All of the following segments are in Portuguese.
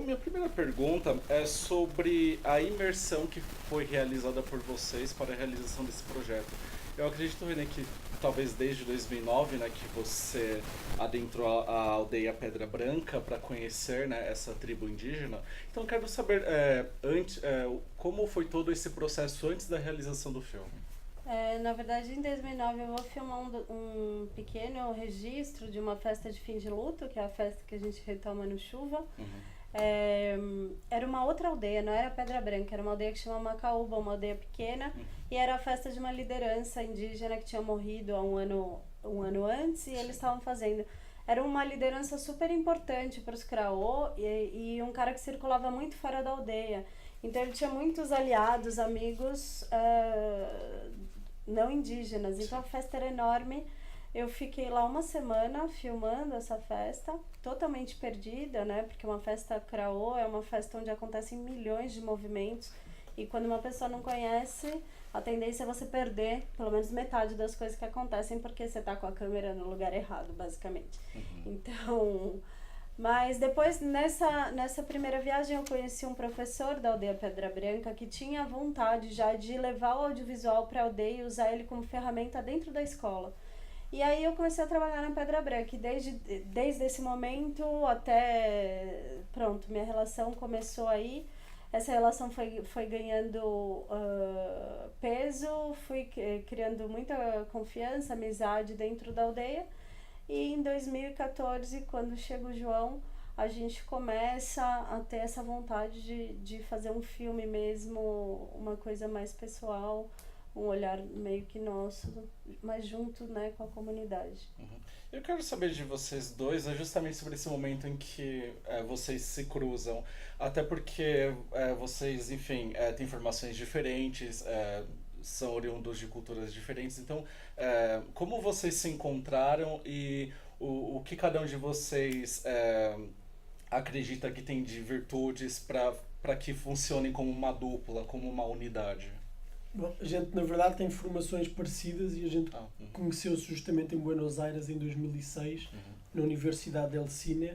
minha primeira pergunta é sobre a imersão que foi realizada por vocês para a realização desse projeto. Eu acredito, René, que talvez desde 2009, né, que você adentrou a aldeia Pedra Branca para conhecer, né, essa tribo indígena. Então, eu quero saber como foi todo esse processo antes da realização do filme. Na verdade, em 2009 eu vou filmar um pequeno registro de uma festa de fim de luto, que é a festa que a gente retoma no Chuva. Uhum. É, Era uma outra aldeia, não era Pedra Branca, era uma aldeia que chama Macaúba, uma aldeia pequena, e era a festa de uma liderança indígena que tinha morrido há um ano antes, e eles Sim. estavam fazendo. Era uma liderança super importante para os Craô e um cara que circulava muito fora da aldeia. Então ele tinha muitos aliados, amigos não indígenas. Então a Sim. festa era enorme. Eu fiquei lá uma semana filmando essa festa, totalmente perdida, né? Porque uma festa Craô é uma festa onde acontecem milhões de movimentos. E quando uma pessoa não conhece, a tendência é você perder pelo menos metade das coisas que acontecem porque você tá com a câmera no lugar errado, basicamente. Uhum. Então, mas depois, nessa primeira viagem, eu conheci um professor da aldeia Pedra Branca que tinha vontade já de levar o audiovisual para a aldeia e usar ele como ferramenta dentro da escola. E aí eu comecei a trabalhar na Pedra Branca e desde esse momento até, pronto, minha relação começou aí. Essa relação foi ganhando peso, fui criando muita confiança, amizade dentro da aldeia. E em 2014, quando chega o João, a gente começa a ter essa vontade de fazer um filme mesmo, uma coisa mais pessoal, um olhar meio que nosso, mas junto, né, com a comunidade. Uhum. Eu quero saber de vocês dois justamente sobre esse momento em que vocês se cruzam. Até porque vocês, enfim, têm formações diferentes, são oriundos de culturas diferentes. Então, como vocês se encontraram e o que cada um de vocês acredita que tem de virtudes para que funcionem como uma dupla, como uma unidade? Bom, a gente na verdade tem formações parecidas e a gente Ah, uhum, conheceu-se justamente em Buenos Aires em 2006, uhum, na Universidade del Cine,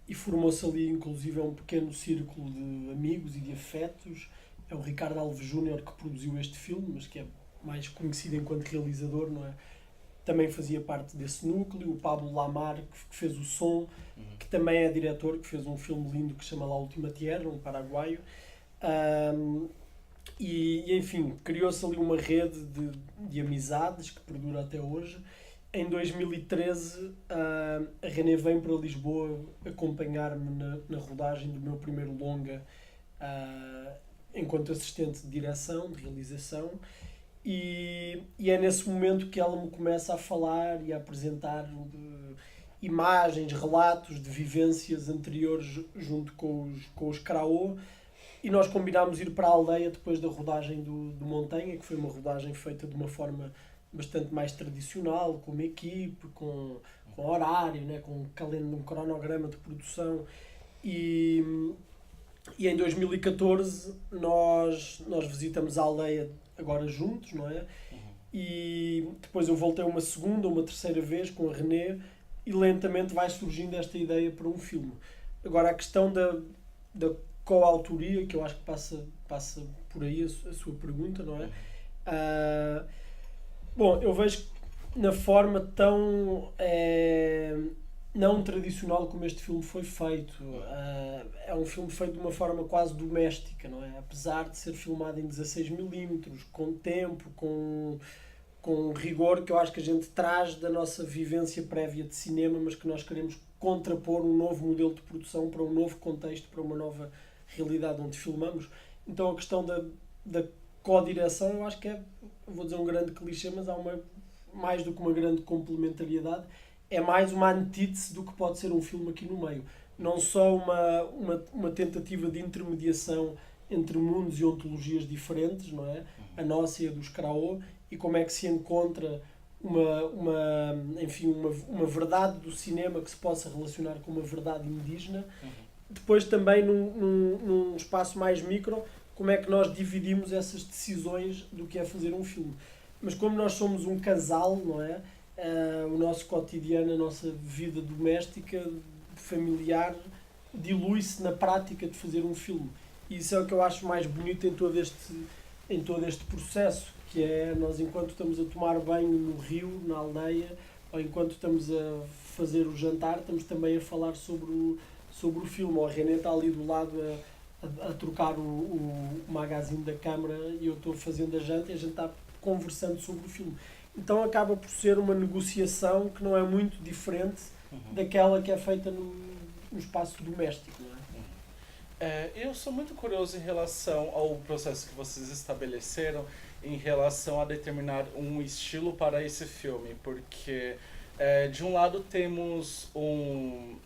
e formou-se ali inclusive um pequeno círculo de amigos e de afetos. É o Ricardo Alves Júnior que produziu este filme, mas que é mais conhecido enquanto realizador, não é? Também fazia parte desse núcleo. O Pablo Lamar, que fez o som, uhum, que também é diretor, que fez um filme lindo que se chama La Última Tierra, um paraguaio. Um, enfim, criou-se ali uma rede de amizades que perdura até hoje. Em 2013, a René vem para Lisboa acompanhar-me na rodagem do meu primeiro longa enquanto assistente de direção, de realização. E é nesse momento que ela me começa a falar e a apresentar imagens, relatos de vivências anteriores junto com os Craô. E nós combinámos ir para a aldeia depois da rodagem do Montanha, que foi uma rodagem feita de uma forma bastante mais tradicional, com uma equipe, com horário, né, com um cronograma de produção. E, e em 2014 nós visitamos a aldeia agora juntos, não é? uhum. E depois eu voltei uma segunda, uma terceira vez com a René e lentamente vai surgindo esta ideia para um filme. Agora a questão da coautoria, que eu acho que passa por aí a sua pergunta, não é? Uh, Bom, eu vejo que na forma tão não tradicional como este filme foi feito. É um filme feito de uma forma quase doméstica, não é? Apesar de ser filmado em 16 mm, com tempo, com rigor que eu acho que a gente traz da nossa vivência prévia de cinema, mas que nós queremos contrapor um novo modelo de produção para um novo contexto, para uma nova realidade onde filmamos. Então a questão da co-direção eu acho que é, vou dizer um grande clichê, mas há mais do que uma grande complementariedade, é mais uma antítese do que pode ser um filme aqui no meio. Não só uma tentativa de intermediação entre mundos e ontologias diferentes, não é? A nossa e a dos Craô, e como é que se encontra uma verdade do cinema que se possa relacionar com uma verdade indígena. Depois também num espaço mais micro, como é que nós dividimos essas decisões do que é fazer um filme. Mas como nós somos um casal, não é? O nosso cotidiano, a nossa vida doméstica, familiar, dilui-se na prática de fazer um filme. E isso é o que eu acho mais bonito em todo este processo, que é nós, enquanto estamos a tomar banho no rio, na aldeia, ou enquanto estamos a fazer o jantar, estamos também a falar sobre o filme. O René está ali do lado a trocar o magazine da câmara e eu estou fazendo a janta e a gente está conversando sobre o filme. Então acaba por ser uma negociação que não é muito diferente daquela que é feita no espaço doméstico, não é? Eu sou muito curioso em relação ao processo que vocês estabeleceram em relação a determinar um estilo para esse filme, porque de um lado temos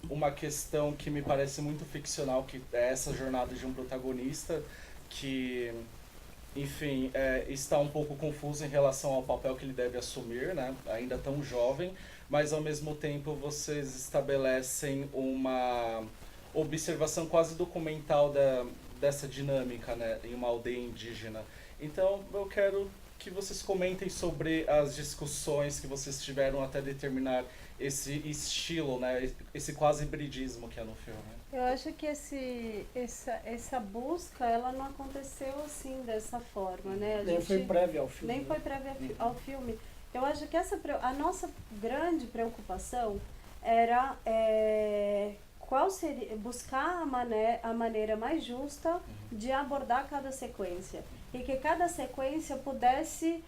uma questão que me parece muito ficcional, que é essa jornada de um protagonista que, enfim, está um pouco confuso em relação ao papel que ele deve assumir, né? Ainda tão jovem, mas ao mesmo tempo vocês estabelecem uma observação quase documental dessa dinâmica, né, em uma aldeia indígena. Então eu quero que vocês comentem sobre as discussões que vocês tiveram até determinar esse estilo, né, esse quase hibridismo que é no filme. Eu acho que essa busca, ela não aconteceu assim, dessa forma, né? Nem foi prévia ao filme. Nem foi prévia ao filme. Eu acho que a nossa grande preocupação era qual seria buscar a maneira mais justa de abordar cada sequência. E que cada sequência pudesse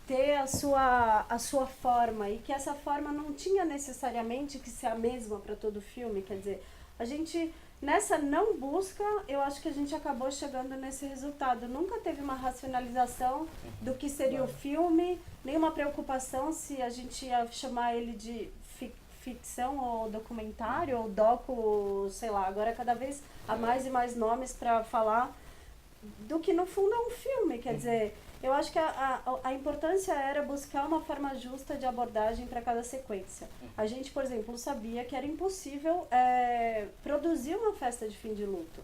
ter a sua forma, e que essa forma não tinha necessariamente que ser a mesma para todo o filme. Quer dizer, a gente, nessa não busca, eu acho que a gente acabou chegando nesse resultado. Nunca teve uma racionalização do que seria o filme, nenhuma preocupação se a gente ia chamar ele de ficção ou documentário ou docu, sei lá. Agora cada vez há mais e mais nomes para falar do que no fundo é um filme. Quer dizer, eu acho que a importância era buscar uma forma justa de abordagem para cada sequência. A gente, por exemplo, sabia que era impossível produzir uma festa de fim de luto.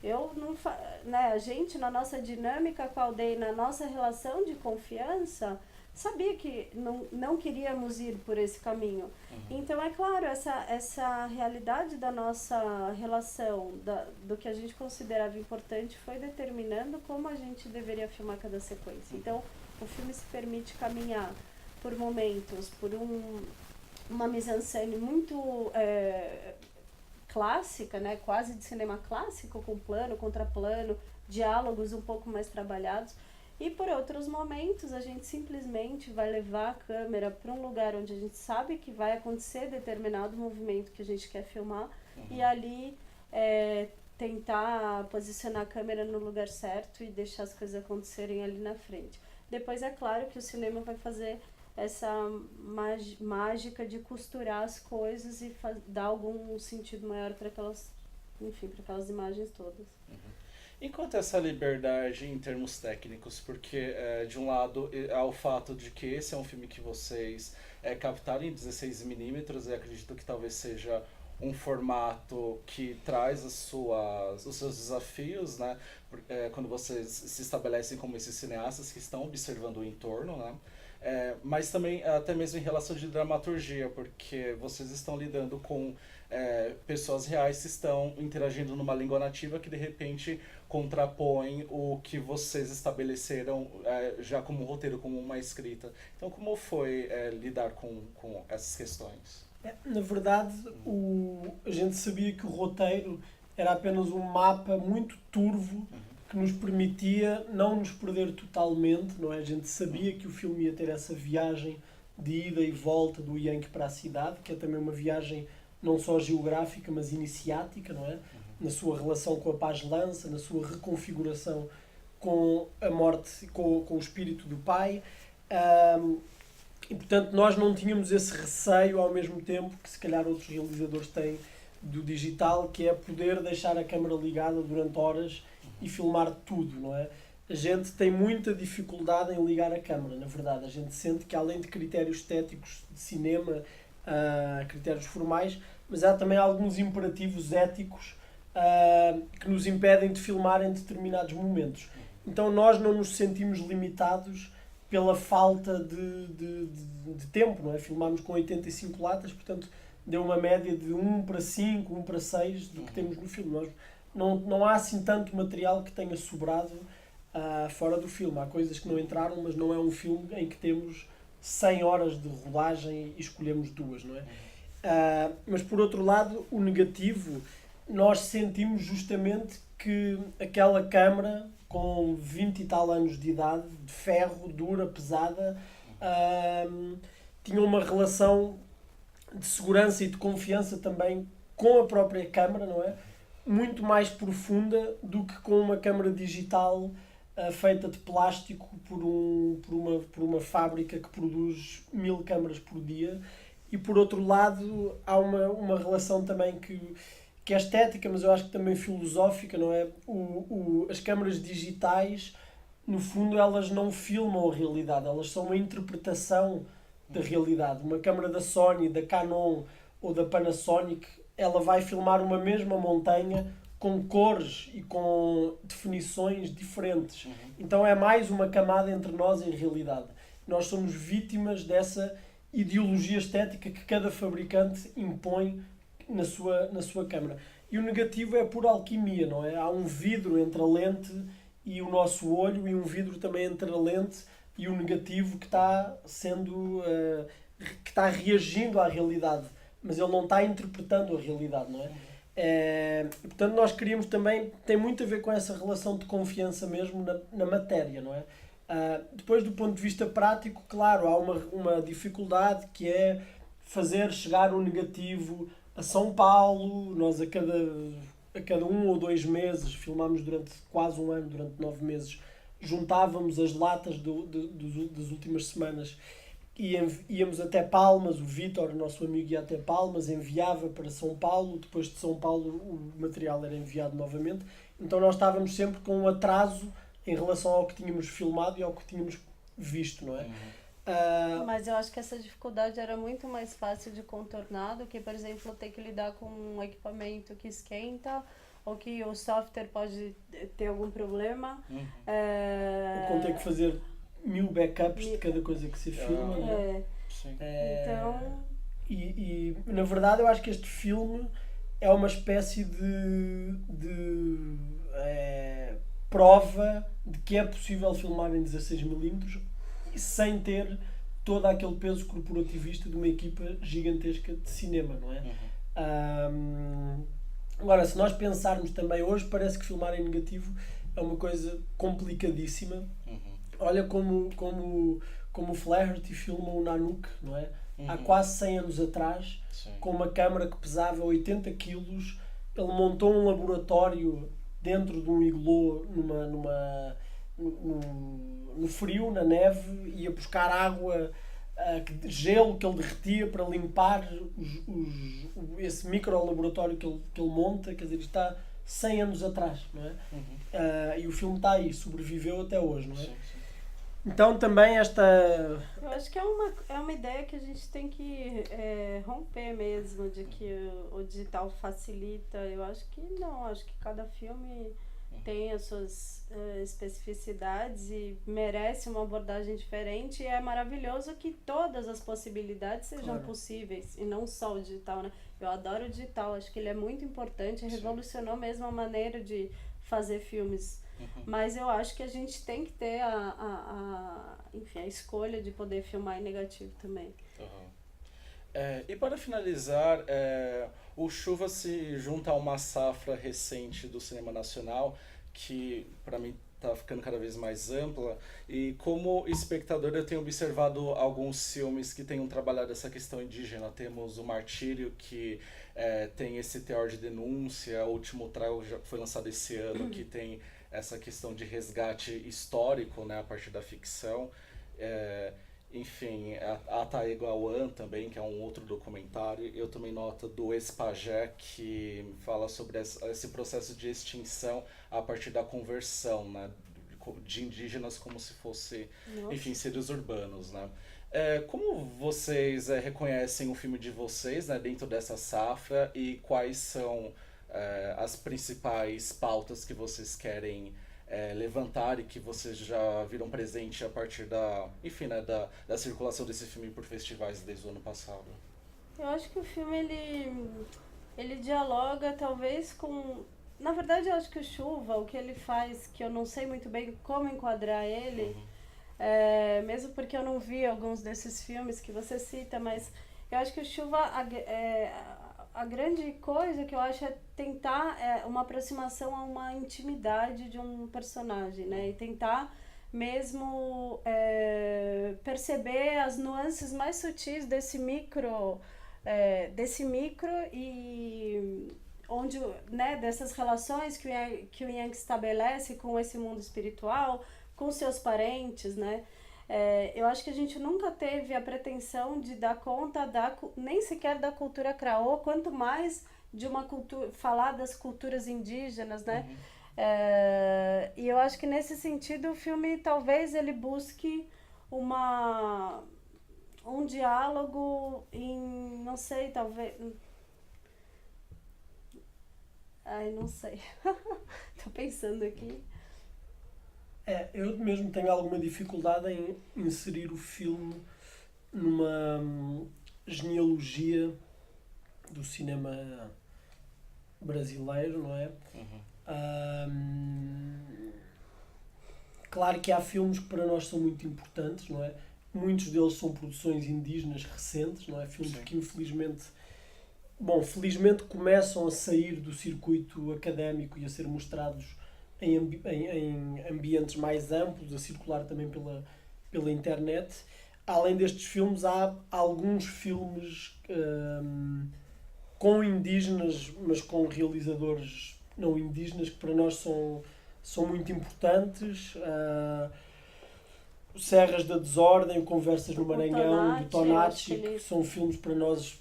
Eu não, né, a gente, na nossa dinâmica com a aldeia, na nossa relação de confiança, sabia que não queríamos ir por esse caminho. Então, é claro, essa realidade da nossa relação, do que a gente considerava importante, foi determinando como a gente deveria filmar cada sequência. Então, o filme se permite caminhar por momentos, por uma mise-en-scène muito clássica, né? Quase de cinema clássico, com plano, contraplano, diálogos um pouco mais trabalhados. E por outros momentos a gente simplesmente vai levar a câmera para um lugar onde a gente sabe que vai acontecer determinado movimento que a gente quer filmar e ali tentar posicionar a câmera no lugar certo e deixar as coisas acontecerem ali na frente. Depois é claro que o cinema vai fazer essa mágica de costurar as coisas e dar algum sentido maior para aquelas imagens todas. Enquanto essa liberdade em termos técnicos, porque de um lado há o fato de que esse é um filme que vocês captaram em 16mm, e acredito que talvez seja um formato que traz os seus desafios, né? Quando vocês se estabelecem como esses cineastas que estão observando o entorno, né? Mas também até mesmo em relação de dramaturgia, porque vocês estão lidando com pessoas reais que estão interagindo numa língua nativa que de repente contrapõe o que vocês estabeleceram já como roteiro, como uma escrita. Então, como foi lidar com essas questões? Na verdade, a gente sabia que o roteiro era apenas um mapa muito turvo que nos permitia não nos perder totalmente, não é? A gente sabia que o filme ia ter essa viagem de ida e volta do Yankee para a cidade, que é também uma viagem não só geográfica, mas iniciática, não é? Na sua relação com a paz-lança, na sua reconfiguração com a morte, com o espírito do pai. E, portanto, nós não tínhamos esse receio ao mesmo tempo que, se calhar, outros realizadores têm do digital, que é poder deixar a câmara ligada durante horas e filmar tudo, não é? A gente tem muita dificuldade em ligar a câmara, na verdade. A gente sente que, além de critérios estéticos de cinema, critérios formais, mas há também alguns imperativos éticos que nos impedem de filmar em determinados momentos. Então nós não nos sentimos limitados pela falta de tempo, não é? Filmámos com 85 latas, portanto deu uma média de 1:5, 1:6 do que temos no filme. Não há assim tanto material que tenha sobrado fora do filme. Há coisas que não entraram, mas não é um filme em que temos 100 horas de rodagem e escolhemos 2, não é? Mas por outro lado, o negativo, nós sentimos justamente que aquela câmara com 20 e tal anos de idade, de ferro, dura, pesada, tinha uma relação de segurança e de confiança também com a própria câmara, não é? Muito mais profunda do que com uma câmara digital feita de plástico por uma fábrica que produz 1000 câmaras por dia. E por outro lado, há uma relação também que é estética, mas eu acho que também filosófica, não é? As câmaras digitais, no fundo, elas não filmam a realidade, elas são uma interpretação da realidade. Uma câmara da Sony, da Canon ou da Panasonic, ela vai filmar uma mesma montanha com cores e com definições diferentes. Então é mais uma camada entre nós e a realidade. Nós somos vítimas dessa ideologia estética que cada fabricante impõe na sua câmara. E o negativo é por alquimia, não é? Há um vidro entre a lente e o nosso olho e um vidro também entre a lente e o negativo que está que está reagindo à realidade, mas ele não está interpretando a realidade, não é? Portanto, nós queríamos também, tem muito a ver com essa relação de confiança mesmo na matéria, não é? Depois, do ponto de vista prático, claro, há uma dificuldade que é fazer chegar o negativo a São Paulo. Nós a cada 1 ou 2 meses, filmámos durante quase um ano, durante 9 meses, juntávamos as latas das últimas semanas e íamos até Palmas. O Vítor, nosso amigo, ia até Palmas, enviava para São Paulo, depois de São Paulo o material era enviado novamente, então nós estávamos sempre com um atraso em relação ao que tínhamos filmado e ao que tínhamos visto, não é? Mas eu acho que essa dificuldade era muito mais fácil de contornar do que, por exemplo, ter que lidar com um equipamento que esquenta ou que o software pode ter algum problema. Ou com ter que fazer 1000 backups de cada coisa que se filma. Então... E na verdade eu acho que este filme é uma espécie de prova de que é possível filmar em 16mm sem ter todo aquele peso corporativista de uma equipa gigantesca de cinema, não é? Agora, se nós pensarmos também hoje, parece que filmar em negativo é uma coisa complicadíssima. Olha como o Flaherty filma o Nanook, não é? Há quase 100 anos atrás, com uma câmara que pesava 80 quilos, ele montou um laboratório dentro de um iglô no frio, na neve, ia buscar água, gelo que ele derretia para limpar esse micro-laboratório que ele monta. Quer dizer, está 100 anos atrás, não é? E o filme está aí, sobreviveu até hoje, não é? Então também eu acho que é uma ideia que a gente tem que romper mesmo, de que o digital facilita. Eu acho que não, acho que cada filme tem as suas especificidades e merece uma abordagem diferente, e é maravilhoso que todas as possibilidades sejam possíveis, e não só o digital, né? Eu adoro o digital, acho que ele é muito importante, revolucionou mesmo a maneira de fazer filmes. Mas eu acho que a gente tem que ter enfim, a escolha de poder filmar em negativo também. E para finalizar, o Chuva se junta a uma safra recente do cinema nacional que, para mim, está ficando cada vez mais ampla, e como espectador eu tenho observado alguns filmes que tenham trabalhado essa questão indígena. Temos o Martírio, que tem esse teor de denúncia. O Último Trago já foi lançado esse ano, que tem essa questão de resgate histórico, né, a partir da ficção. Enfim, a Taeguauan também, que é um outro documentário. Eu tomei nota do Espagé, que fala sobre esse processo de extinção a partir da conversão, né, de indígenas como se fosse, enfim, seres urbanos, né? Como vocês reconhecem o filme de vocês, né, dentro dessa safra, e quais são as principais pautas que vocês querem levantar e que vocês já viram presente a partir da circulação desse filme por festivais desde o ano passado? Eu acho que o filme ele dialoga talvez com. Na verdade, eu acho que o Chuva, o que ele faz, que eu não sei muito bem como enquadrar ele, mesmo porque eu não vi alguns desses filmes que você cita, mas eu acho que o Chuva, a grande coisa que eu acho é tentar uma aproximação a uma intimidade de um personagem, né? E tentar mesmo perceber as nuances mais sutis desse micro e onde, né, dessas relações que o Yang estabelece com esse mundo espiritual, com seus parentes, né? Eu acho que a gente nunca teve a pretensão de dar conta nem sequer da cultura Kraô, quanto mais de uma cultura, falar das culturas indígenas, né? E eu acho que nesse sentido o filme talvez ele busque um diálogo não sei, talvez. Ai, não sei. Tô pensando aqui. Eu mesmo tenho alguma dificuldade em inserir o filme numa genealogia do cinema brasileiro, não é? Claro que há filmes que para nós são muito importantes, não é? Muitos deles são produções indígenas recentes, não é? Filmes Sim. que felizmente começam a sair do circuito académico e a ser mostrados em ambientes mais amplos, a circular também pela internet. Além destes filmes, há alguns filmes com indígenas, mas com realizadores não indígenas, que para nós são muito importantes. Serras da Desordem, Conversas no Maranhão, do Tonacci, que são filmes para nós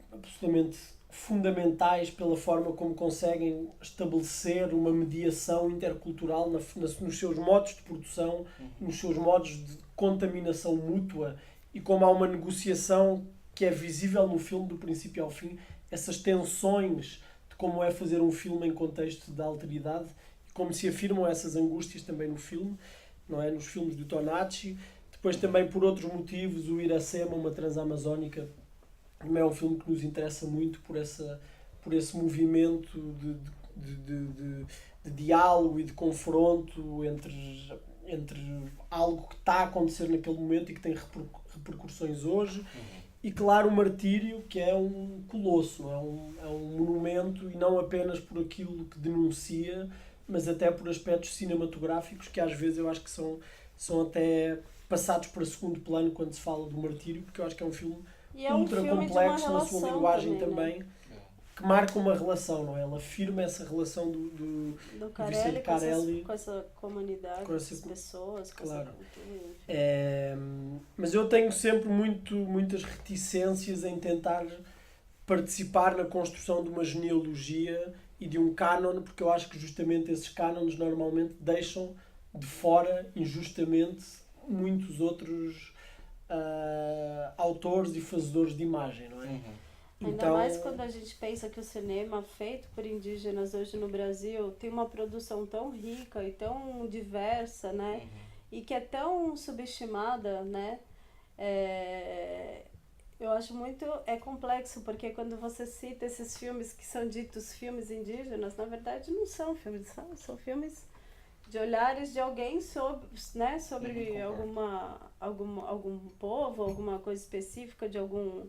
absolutamente fundamentais pela forma como conseguem estabelecer uma mediação intercultural nos seus modos de produção, nos seus modos de contaminação mútua, e como há uma negociação que é visível no filme do princípio ao fim, essas tensões de como é fazer um filme em contexto de alteridade, e como se afirmam essas angústias também no filme, não é? Nos filmes do Tonacci. Depois também por outros motivos o Iracema, uma Transamazónica, também é um filme que nos interessa muito por esse movimento de diálogo e de confronto entre algo que está a acontecer naquele momento e que tem repercussões hoje. E claro, o Martírio, que é um colosso, é um monumento, e não apenas por aquilo que denuncia, mas até por aspectos cinematográficos que às vezes eu acho que são até passados para segundo plano quando se fala do Martírio, porque eu acho que é um filme ultra complexo na sua linguagem também, né? Que marca uma relação, não é? Ela afirma essa relação do Carelli, Vicente Carelli com essa comunidade, com essas pessoas, com claro. Essa cultura. Mas eu tenho sempre muitas reticências em tentar participar na construção de uma genealogia e de um cânon, porque eu acho que justamente esses cânones normalmente deixam de fora, injustamente, muitos outros autores e fazedores de imagem, não é? Ainda mais quando a gente pensa que o cinema feito por indígenas hoje no Brasil tem uma produção tão rica e tão diversa, né? E que é tão subestimada, né? Eu acho muito complexo, porque quando você cita esses filmes que são ditos filmes indígenas, na verdade não são filmes, são filmes de olhares de alguém sobre algum povo, alguma coisa específica de algum...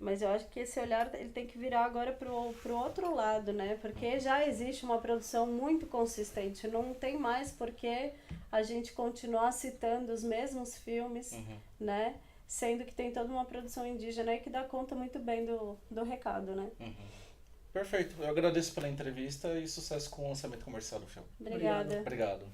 mas eu acho que esse olhar ele tem que virar agora pro outro lado, né? Porque já existe uma produção muito consistente, não tem mais por que a gente continuar citando os mesmos filmes, né? Sendo que tem toda uma produção indígena aí que dá conta muito bem do recado, né? Perfeito. Eu agradeço pela entrevista e sucesso com o lançamento comercial do filme. Obrigada. Obrigado.